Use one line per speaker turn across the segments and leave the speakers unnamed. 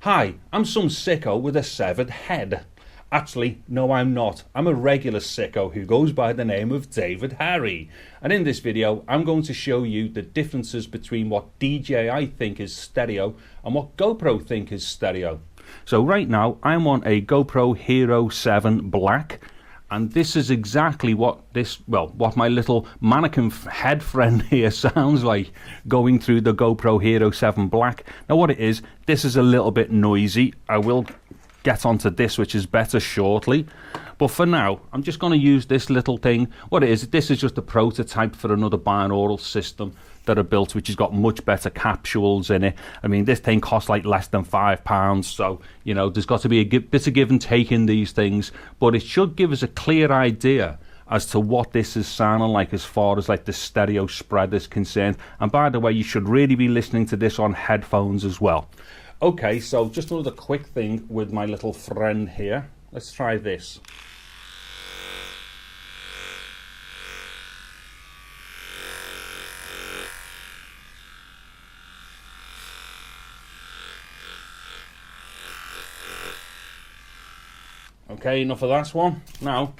Hi, I'm some sicko with a severed head. Actually, no I'm not. I'm a regular sicko who goes by the name of David Harry. And in this video, I'm going to show you the differences between what DJI think is stereo and what GoPro think is stereo. So right now, I'm on a GoPro Hero 7 Black. And this is exactly what what my little mannequin head friend here sounds like going through the GoPro Hero 7 Black. Now what it is, this is a little bit noisy. I will get onto this, which is better shortly. But for now, I'm just going to use this little thing. What it is, this is just a prototype for another binaural system that are built, which has got much better capsules in it. I mean, this thing costs like less than £5, so you know there's got to be a bit of give and take in these things, but it should give us a clear idea as to what this is sounding like as far as like the stereo spread is concerned. And by the way, you should really be listening to this on headphones as well. Okay, so just another quick thing with my little friend here. Let's try this. Okay, enough of that one. Now,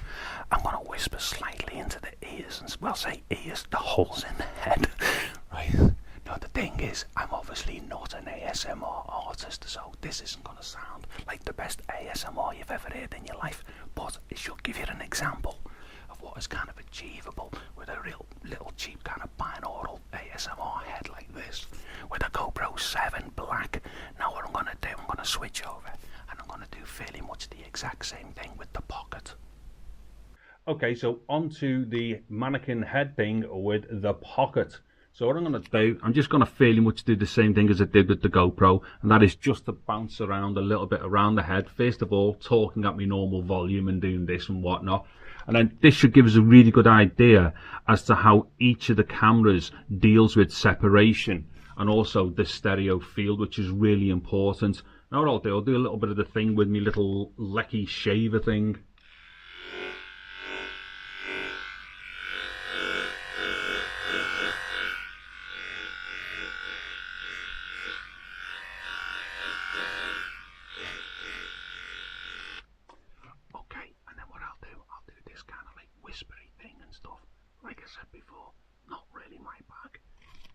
I'm going to whisper slightly into the ears, and well, say ears, the holes in the head, right? Now, the thing is, I'm obviously not an ASMR artist, so this isn't going to sound like the best ASMR you've ever heard in your life, but it should give you an example of what is kind of achievable with a real little cheap kind of binaural ASMR head like this, with a GoPro 7 Black. Now, what I'm going to do, I'm going to switch over. And I'm going to do fairly much the exact same thing with the Pocket. Okay, so onto the mannequin head thing with the Pocket. So what I'm going to do, I'm just going to fairly much do the same thing as I did with the GoPro, and that is just to bounce around a little bit around the head. First of all, talking at my normal volume and doing this and whatnot. And then this should give us a really good idea as to how each of the cameras deals with separation and also the stereo field, which is really important. Now what I'll do a little bit of the thing with my little lecky shaver thing. Okay, and then what I'll do this kind of like whispery thing and stuff. Like I said before, not really my bag,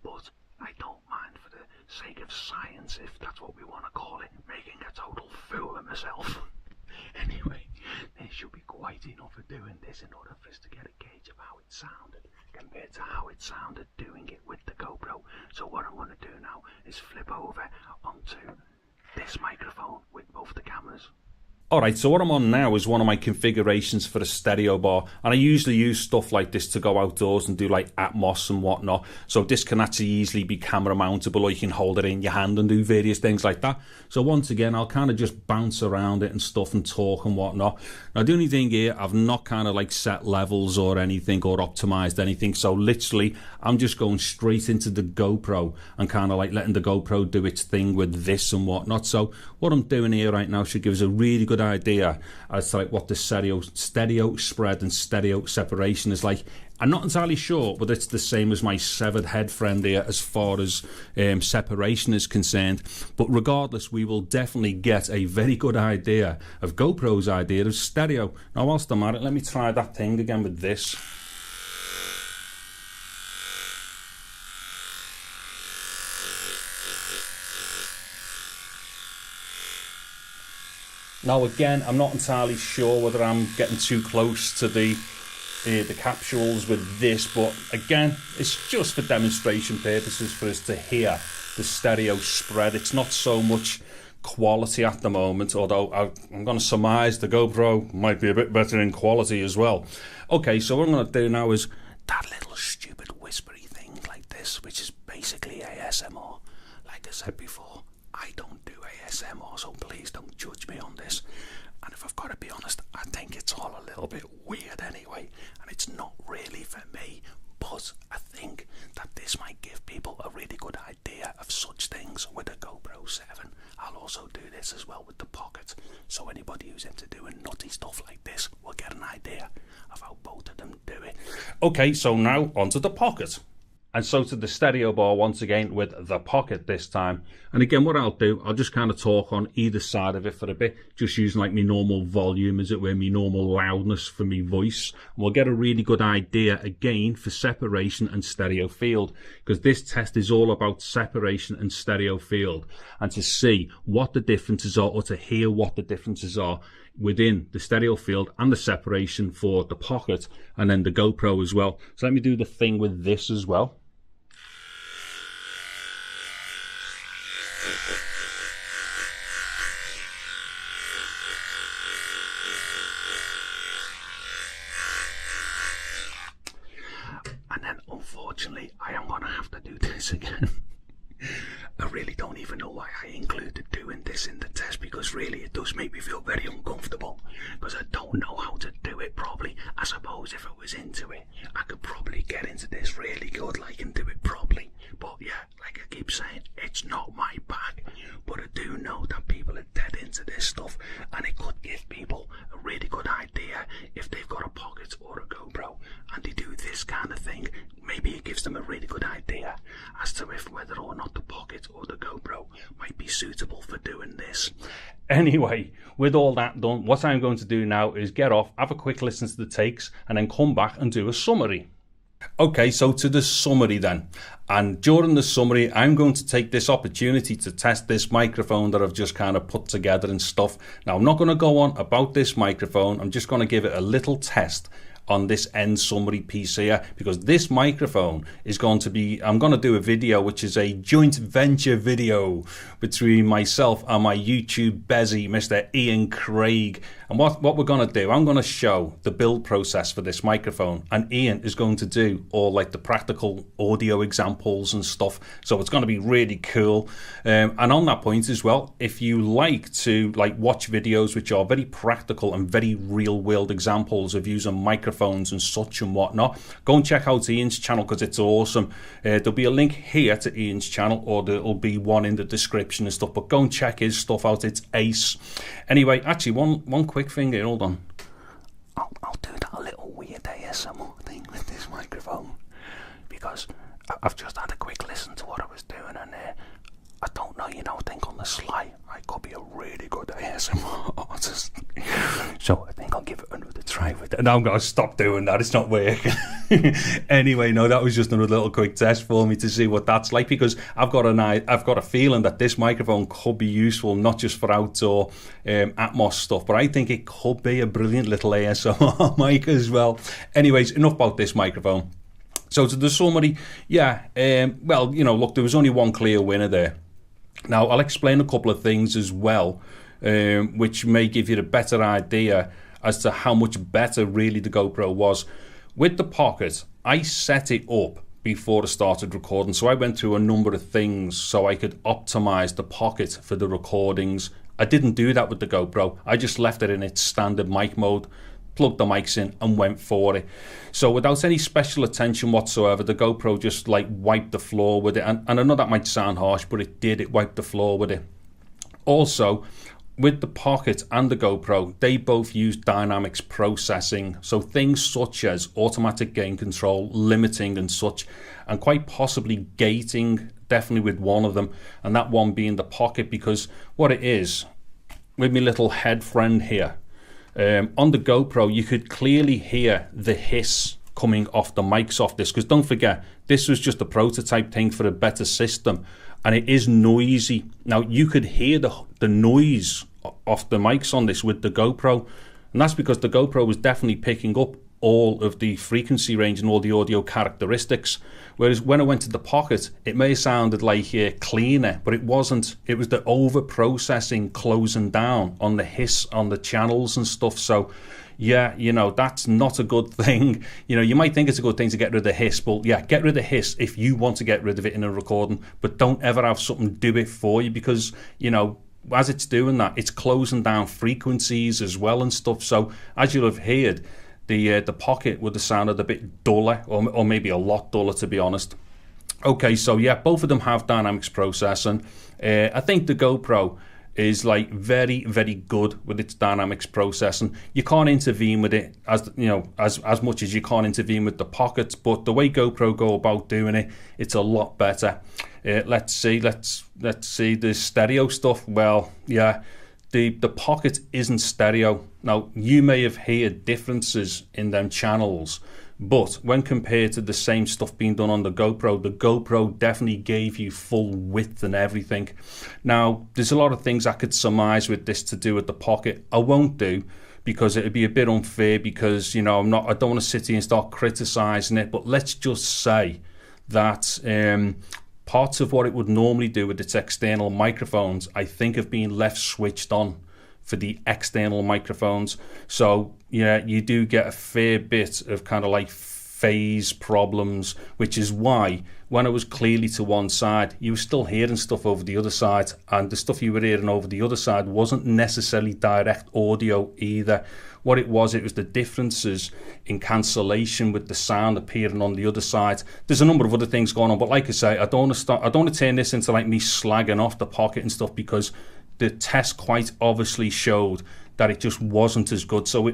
but I don't mind for the sake of science, if that's what we want to call it, making a total fool of myself. Anyway, this should be quite enough of doing this in order for us to get a gauge of how it sounded compared to how it sounded doing it with the GoPro. So what I'm going to do now is flip over onto this microphone with both the cameras. Alright, so what I'm on now is one of my configurations for a stereo bar, and I usually use stuff like this to go outdoors and do like Atmos and whatnot, so this can actually easily be camera mountable, or you can hold it in your hand and do various things like that. So once again, I'll kind of just bounce around it and stuff and talk and whatnot. Now the only thing here, I've not kind of like set levels or anything or optimized anything, so literally I'm just going straight into the GoPro and kind of like letting the GoPro do its thing with this and whatnot. So what I'm doing here right now should give us a really good idea as to like what the stereo spread and stereo separation is like. I'm not entirely sure, but it's the same as my severed head friend here as far as separation is concerned. But regardless, we will definitely get a very good idea of GoPro's idea of stereo. Now whilst I'm at it, let me try that thing again with this. Now again, I'm not entirely sure whether I'm getting too close to the capsules with this, but again, it's just for demonstration purposes for us to hear the stereo spread. It's not so much quality at the moment, although I'm going to surmise the GoPro might be a bit better in quality as well. Okay, so what I'm going to do now is that little stupid whispery thing like this, which is basically ASMR. Like I said before, I don't do ASMR, so please don't judge me on this. And if I've got to be honest, I think it's all a little bit weird anyway, and it's not really for me, but I think that this might give people a really good idea of such things with a GoPro 7. I'll also do this as well with the Pocket, so anybody who's into doing nutty stuff like this will get an idea of how both of them do it. Okay, so now onto the Pocket. And so to the stereo bar once again with the Pocket this time. And again, what I'll do, I'll just kind of talk on either side of it for a bit, just using like my normal volume, as it were, my normal loudness for my voice. And we'll get a really good idea again for separation and stereo field, because this test is all about separation and stereo field, and to see what the differences are, or to hear what the differences are within the stereo field and the separation for the Pocket and then the GoPro as well. So let me do the thing with this as well. And then unfortunately I am going to have to do this again. I really don't even know why I included doing this in the test, because really it does make me feel very uncomfortable, because I don't know how to do it properly. I suppose if I was into it, I could probably get into this really good, like, and do it properly. But yeah, like I keep saying, it's not my bag. But I do know that people are dead into this stuff, and it could give people a really good idea if they've got a Pocket or a GoPro and they do this kind of thing. Maybe it gives them a really good idea as to if whether or not the Pocket or the GoPro might be suitable for doing this. Anyway, with all that done, what I'm going to do now is get off, have a quick listen to the takes, and then come back and do a summary. Okay, so to the summary then. And during the summary, I'm going to take this opportunity to test this microphone that I've just kind of put together and stuff. Now, I'm not going to go on about this microphone. I'm just going to give it a little test on this end summary piece here, because this microphone is going to be, I'm going to do a video which is a joint venture video between myself and my YouTube Bezzy, Mr. Ian Craig. And what we're going to do, I'm going to show the build process for this microphone, and Ian is going to do all like the practical audio examples and stuff. So it's going to be really cool. And on that point as well, if you like to watch videos which are very practical and very real world examples of using microphones and such and whatnot, go and check out Ian's channel, because it's awesome. There'll be a link here to Ian's channel, or there'll be one in the description and stuff, but go and check his stuff out. It's ace. Anyway, actually one quick thing here, hold on. I'll do that little weird ASMR thing with this microphone, because I've just had a quick listen to what I was doing, and I don't know, I think on the sly I could be a really good ASMR artist. So I think I'll give it another try with it. And I'm going to stop doing that, it's not working. Anyway, no, that was just another little quick test for me to see what that's like, because I've got a feeling that this microphone could be useful, not just for outdoor Atmos stuff, but I think it could be a brilliant little ASMR mic as well. Anyways, enough about this microphone. So to the summary, yeah, well, look, there was only one clear winner there. Now, I'll explain a couple of things as well, which may give you a better idea as to how much better really the GoPro was. With the Pocket, I set it up before I started recording, so I went through a number of things so I could optimize the Pocket for the recordings. I didn't do that with the GoPro. I just left it in its standard mic mode, plugged the mics in and went for it. So without any special attention whatsoever, the GoPro just wiped the floor with it. And I know that might sound harsh, but it did. It wiped the floor with it. Also, with the Pocket and the GoPro, they both use dynamics processing. So things such as automatic gain control, limiting and such, and quite possibly gating, definitely with one of them. And that one being the Pocket, because what it is, with my little head friend here, on the GoPro, you could clearly hear the hiss coming off the mics off this, because don't forget, this was just a prototype thing for a better system, and it is noisy. Now, you could hear the noise off the mics on this with the GoPro, and that's because the GoPro was definitely picking up all of the frequency range and all the audio characteristics, whereas when I went to the Pocket, it may have sounded like cleaner, but it wasn't. It was the over processing closing down on the hiss on the channels and stuff. So yeah, that's not a good thing. You might think it's a good thing to get rid of the hiss, but yeah, get rid of the hiss if you want to get rid of it in a recording, but don't ever have something do it for you, because as it's doing that, it's closing down frequencies as well and stuff. So as you'll have heard, the Pocket would have sounded a bit duller, or maybe a lot duller, to be honest. Okay, so yeah, both of them have dynamics processing. I think the GoPro
is like very, very good with its dynamics processing. You can't intervene with it as as much as you can't intervene with the Pockets, but the way GoPro go about doing it, it's a lot better. Let's see the stereo stuff. Well, yeah, the Pocket isn't stereo. Now, you may have heard differences in them channels, but when compared to the same stuff being done on the GoPro definitely gave you full width and everything. Now, there's a lot of things I could surmise with this to do with the Pocket. I won't do, because it'd be a bit unfair, because I don't want to sit here and start criticizing it. But let's just say that parts of what it would normally do with its external microphones, I think, have been left switched on for the external microphones. So yeah, you do get a fair bit of kind of like phase problems, which is why when it was clearly to one side, you were still hearing stuff over the other side, and the stuff you were hearing over the other side wasn't necessarily direct audio either. What it was the differences in cancellation with the sound appearing on the other side. There's a number of other things going on, but like I say, I don't want to turn this into like me slagging off the Pocket and stuff, because the test quite obviously showed that it just wasn't as good. So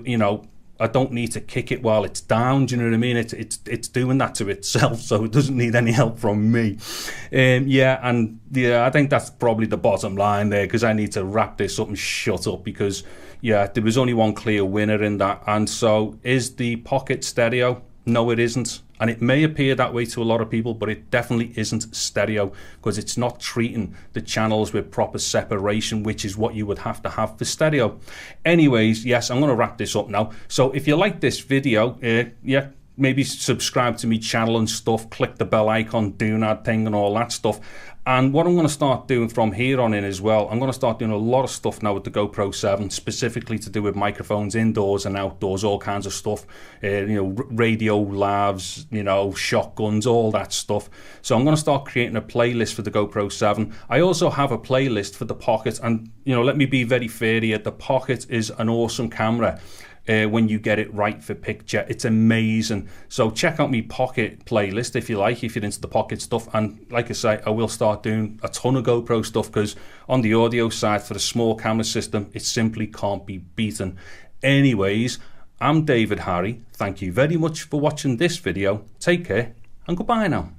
I don't need to kick it while it's down. Do you know what I mean? It's doing that to itself, so it doesn't need any help from me. I think that's probably the bottom line there, because I need to wrap this up and shut up, because there was only one clear winner in that. And so, is the Pocket stereo? No, it isn't. And it may appear that way to a lot of people, but it definitely isn't stereo, because it's not treating the channels with proper separation, which is what you would have to have for stereo. Anyways, yes, I'm going to wrap this up now. So if you like this video, maybe subscribe to my channel and stuff, click the bell icon, do that thing and all that stuff. And what I'm going to start doing from here on in as well, I'm going to start doing a lot of stuff now with the GoPro 7, specifically to do with microphones indoors and outdoors, all kinds of stuff, radio lavs, shotguns, all that stuff. So I'm going to start creating a playlist for the GoPro 7. I also have a playlist for the Pocket, and let me be very fair here, the Pocket is an awesome camera. When you get it right for picture, it's amazing. So check out my Pocket playlist if you like, if you're into the Pocket stuff. And like I say, I will start doing a ton of GoPro stuff, because on the audio side for the small camera system, it simply can't be beaten. Anyways, I'm David Harry. Thank you very much for watching this video. Take care and goodbye now.